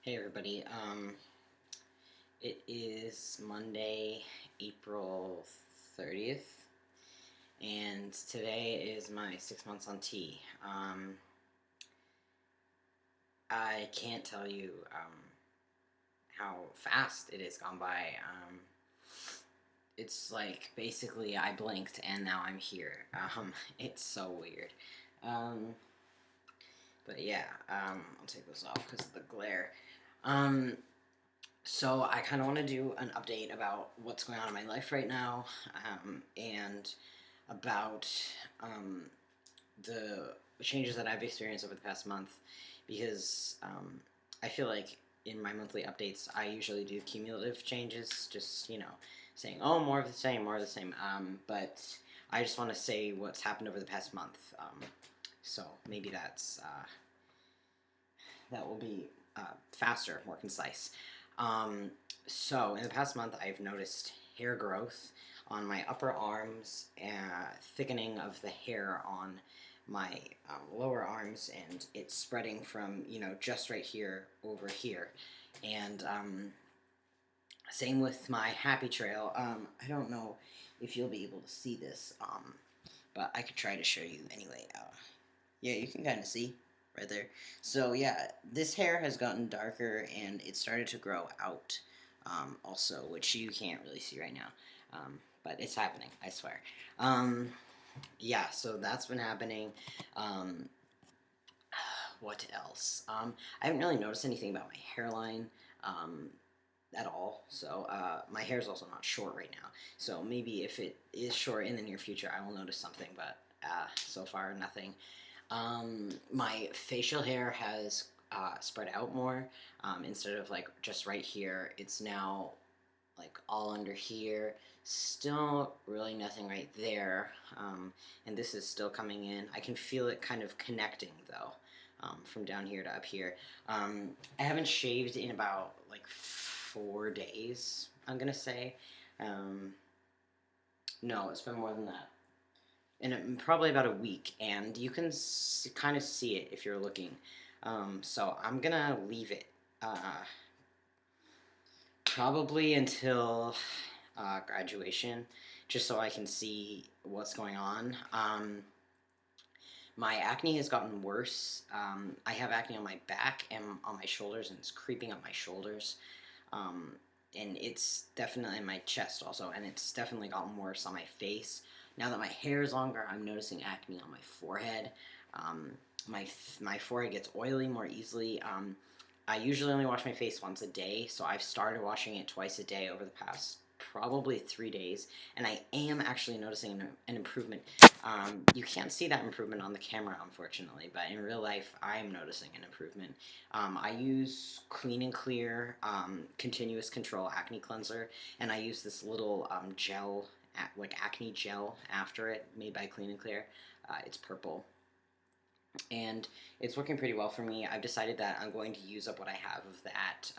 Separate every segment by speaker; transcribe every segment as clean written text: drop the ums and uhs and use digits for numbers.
Speaker 1: Hey everybody, it is Monday, April 30th, and today is my 6 months on T. I can't tell you how fast it has gone by. It's like basically I blinked and now I'm here. It's so weird. Um, but yeah, I'll take this off because of the glare. Um, So I kind of want to do an update about what's going on in my life right now, and about um, the changes that I've experienced over the past month, because I feel like in my monthly updates I usually do cumulative changes, just saying, oh, more of the same, more of the same. But I just want to say what's happened over the past month. So maybe that will be faster, more concise. Um, so in the past month, I've noticed hair growth on my upper arms, thickening of the hair on my lower arms, and it's spreading from just right here over here, and same with my happy trail. I don't know if you'll be able to see this, but I could try to show you anyway. Yeah, you can kind of see right there. So yeah, this hair has gotten darker and it started to grow out, also, which you can't really see right now, but it's happening, I swear. Yeah, so that's been happening. Um, what else? I haven't really noticed anything about my hairline. At all. So my hair is also not short right now. So maybe if it is short in the near future, I will notice something. But so far, nothing. My facial hair has spread out more. Instead of like just right here, it's now like all under here. Still really nothing right there. And this is still coming in. I can feel it kind of connecting though, from down here to up here. I haven't shaved in about like 4 days, I'm gonna say. No, it's been more than that. Probably about a week, and you can kind of see it if you're looking. So I'm gonna leave it probably until graduation, just so I can see what's going on. My acne has gotten worse. I have acne on my back and on my shoulders, and it's creeping up my shoulders. Um, and it's definitely in my chest also, and it's definitely gotten worse on my face. Now that my hair is longer, I'm noticing acne on my forehead. Um, my forehead gets oily more easily. I usually only wash my face once a day, so I've started washing it twice a day over the past probably 3 days, and I am actually noticing an improvement. You can't see that improvement on the camera, unfortunately, but in real life, I am noticing an improvement. I use Clean and Clear Continuous Control Acne Cleanser, and I use this little gel, like acne gel after it, made by Clean and Clear. It's purple, and it's working pretty well for me. I've decided that I'm going to use up what I have of that,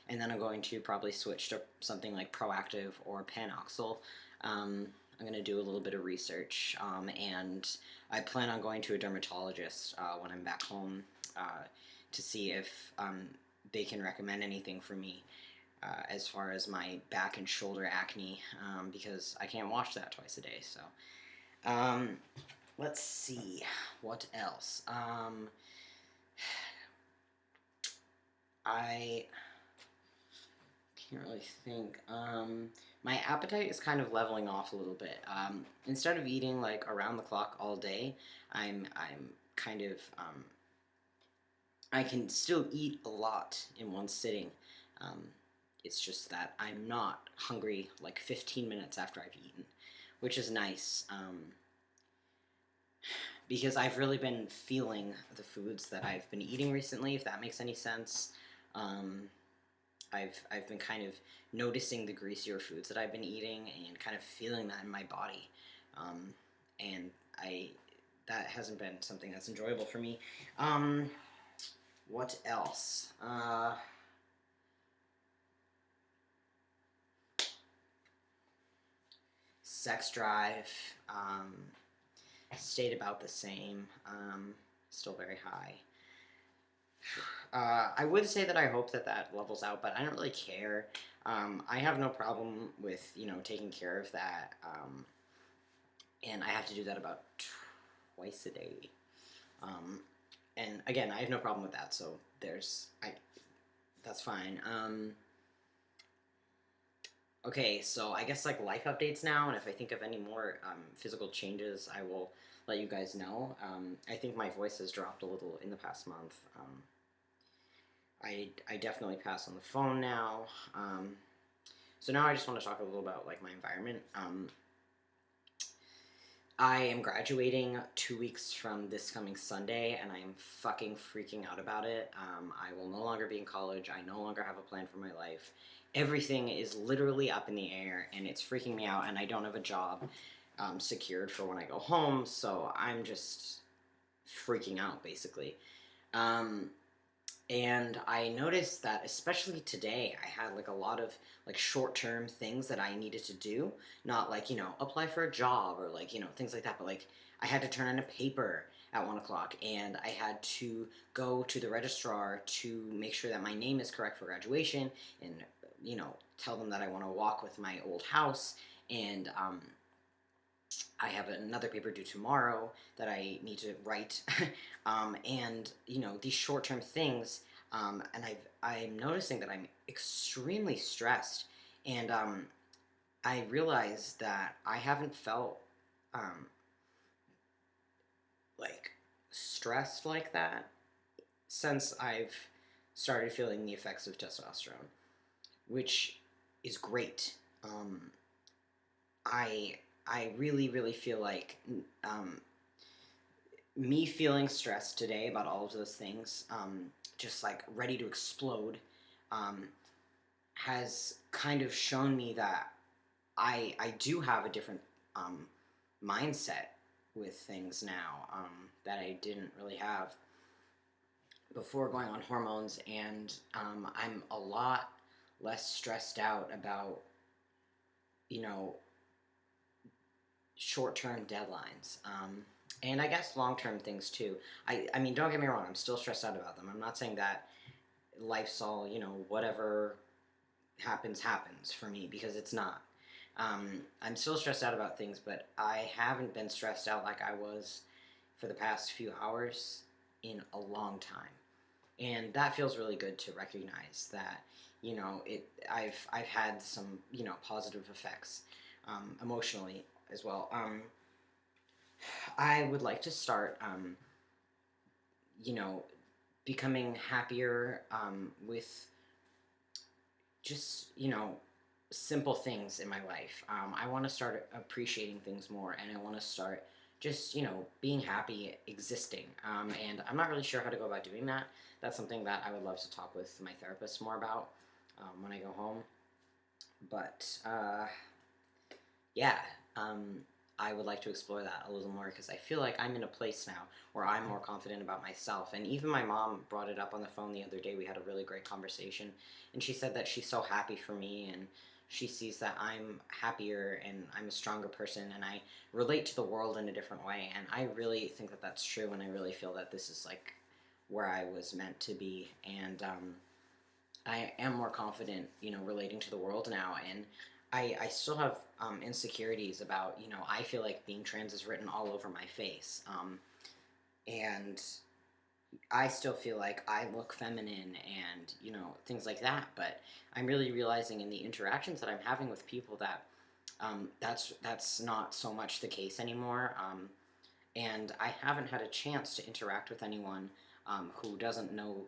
Speaker 1: and then I'm going to probably switch to something like Proactive or Panoxyl. I'm going to do a little bit of research, and I plan on going to a dermatologist when I'm back home, to see if they can recommend anything for me as far as my back and shoulder acne, because I can't wash that twice a day. So um, let's see, what else. I can't really think. My appetite is kind of leveling off a little bit. Instead of eating like around the clock all day, I'm kind of I can still eat a lot in one sitting. Um, it's just that I'm not hungry like 15 minutes after I've eaten, which is nice. Because I've really been feeling the foods that I've been eating recently, if that makes any sense. Um, I've been kind of noticing the greasier foods that I've been eating and kind of feeling that in my body, and I that hasn't been something that's enjoyable for me. What else? Sex drive stayed about the same, still very high. I would say that I hope that that levels out, but I don't really care. I have no problem with, taking care of that. And I have to do that about twice a day. Um, and again, I have no problem with that. So that's fine. Okay, so I guess like life updates now, and if I think of any more physical changes, I will let you guys know. I think my voice has dropped a little in the past month. I definitely pass on the phone now. So now I just want to talk a little about like my environment. I am graduating 2 weeks from this coming Sunday, and I am fucking freaking out about it. I will no longer be in college. I no longer have a plan for my life. Everything is literally up in the air, and it's freaking me out, and I don't have a job secured for when I go home, so I'm just freaking out, basically. And I noticed that, especially today, I had like a lot of like short-term things that I needed to do. Not like, apply for a job or like, things like that. But like I had to turn in a paper at 1 o'clock, and I had to go to the registrar to make sure that my name is correct for graduation, and, tell them that I want to walk with my old house. And I have another paper due tomorrow that I need to write, and these short-term things, and I'm noticing that I'm extremely stressed, and I realize that I haven't felt like stressed like that since I've started feeling the effects of testosterone, which is great. I I really, really feel like me feeling stressed today about all of those things, just like ready to explode, um, has kind of shown me that I do have a different mindset with things now, that I didn't really have before going on hormones, and I'm a lot less stressed out about, you know, short-term deadlines, and I guess long-term things too. I mean, don't get me wrong, I'm still stressed out about them. I'm not saying that life's all, whatever happens happens for me, because it's not. I'm still stressed out about things, but I haven't been stressed out like I was for the past few hours in a long time, and that feels really good to recognize that. I've had some, positive effects, emotionally as well. I would like to start, you know, becoming happier, with just, simple things in my life. I want to start appreciating things more, and I want to start just, being happy existing. And I'm not really sure how to go about doing that. That's something that I would love to talk with my therapist more about, when I go home. But yeah, I would like to explore that a little more, because I feel like I'm in a place now where I'm more confident about myself. And even my mom brought it up on the phone the other day. We had a really great conversation, and she said that she's so happy for me, and she sees that I'm happier and I'm a stronger person, and I relate to the world in a different way. And I really think that that's true, and I really feel that this is like where I was meant to be. And I am more confident, relating to the world now. And I still have insecurities about, I feel like being trans is written all over my face. And I still feel like I look feminine and, things like that. But I'm really realizing in the interactions that I'm having with people that that's not so much the case anymore. And I haven't had a chance to interact with anyone who doesn't know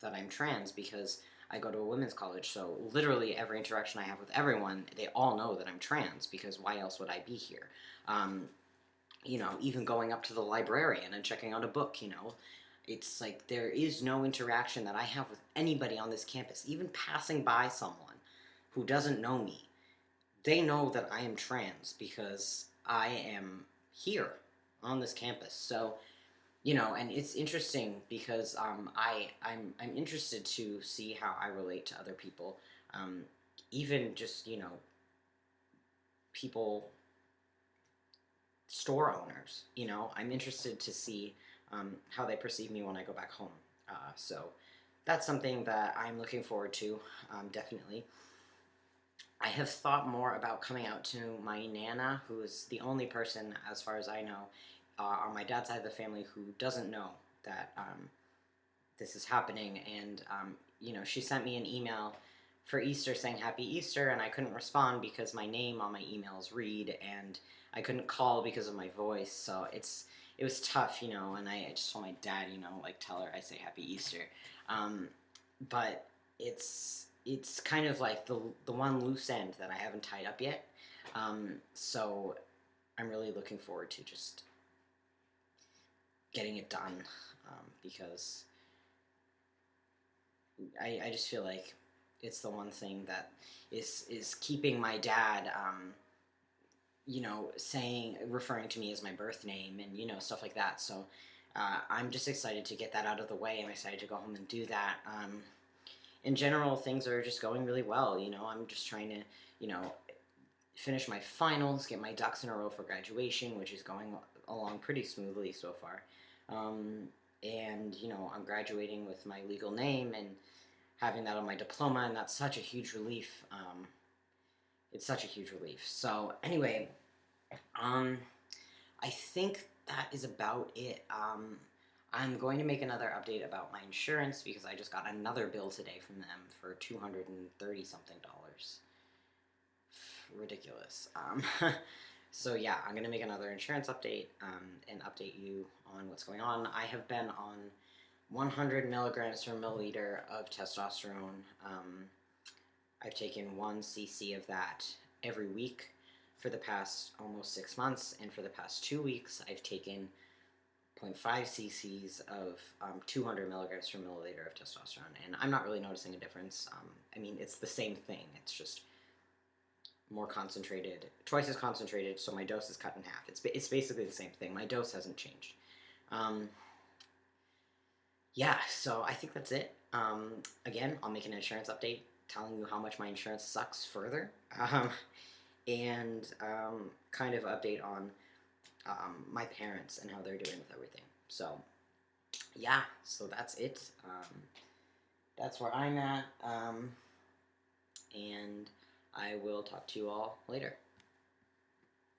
Speaker 1: that I'm trans, because I go to a women's college, so literally every interaction I have with everyone, they all know that I'm trans, because why else would I be here? Even going up to the librarian and checking out a book, it's like there is no interaction that I have with anybody on this campus, even passing by someone who doesn't know me. They know that I am trans because I am here on this campus. So, and it's interesting because I'm interested to see how I relate to other people, even just people, store owners. I'm interested to see how they perceive me when I go back home. So that's something that I'm looking forward to, definitely. I have thought more about coming out to my Nana, who is the only person, as far as I know, on my dad's side of the family who doesn't know that this is happening. And, she sent me an email for Easter saying Happy Easter, and I couldn't respond because my name on my email is Reed, and I couldn't call because of my voice. So it was tough, and I just told my dad, tell her I say Happy Easter. But it's kind of like the one loose end that I haven't tied up yet. So I'm really looking forward to just getting it done, because I just feel like it's the one thing that is keeping my dad, referring to me as my birth name, and stuff like that. So I'm just excited to get that out of the way. I'm excited to go home and do that. In general, things are just going really well. I'm just trying to, finish my finals, get my ducks in a row for graduation, which is going along pretty smoothly so far. And, I'm graduating with my legal name and having that on my diploma, and that's such a huge relief. It's such a huge relief. So, anyway, I think that is about it. I'm going to make another update about my insurance because I just got another bill today from them for $230 something. Ridiculous. So yeah, I'm going to make another insurance update, and update you on what's going on. I have been on 100 milligrams per milliliter of testosterone. I've taken 1 cc of that every week for the past almost 6 months, and for the past 2 weeks I've taken 0.5 cc's of 200 milligrams per milliliter of testosterone, and I'm not really noticing a difference. It's the same thing. It's just more concentrated, twice as concentrated, so my dose is cut in half. It's basically the same thing. My dose hasn't changed. Yeah, so I think that's it. Again, I'll make an insurance update telling you how much my insurance sucks further, and kind of update on my parents and how they're doing with everything. So yeah, so that's it. That's where I'm at, and I will talk to you all later.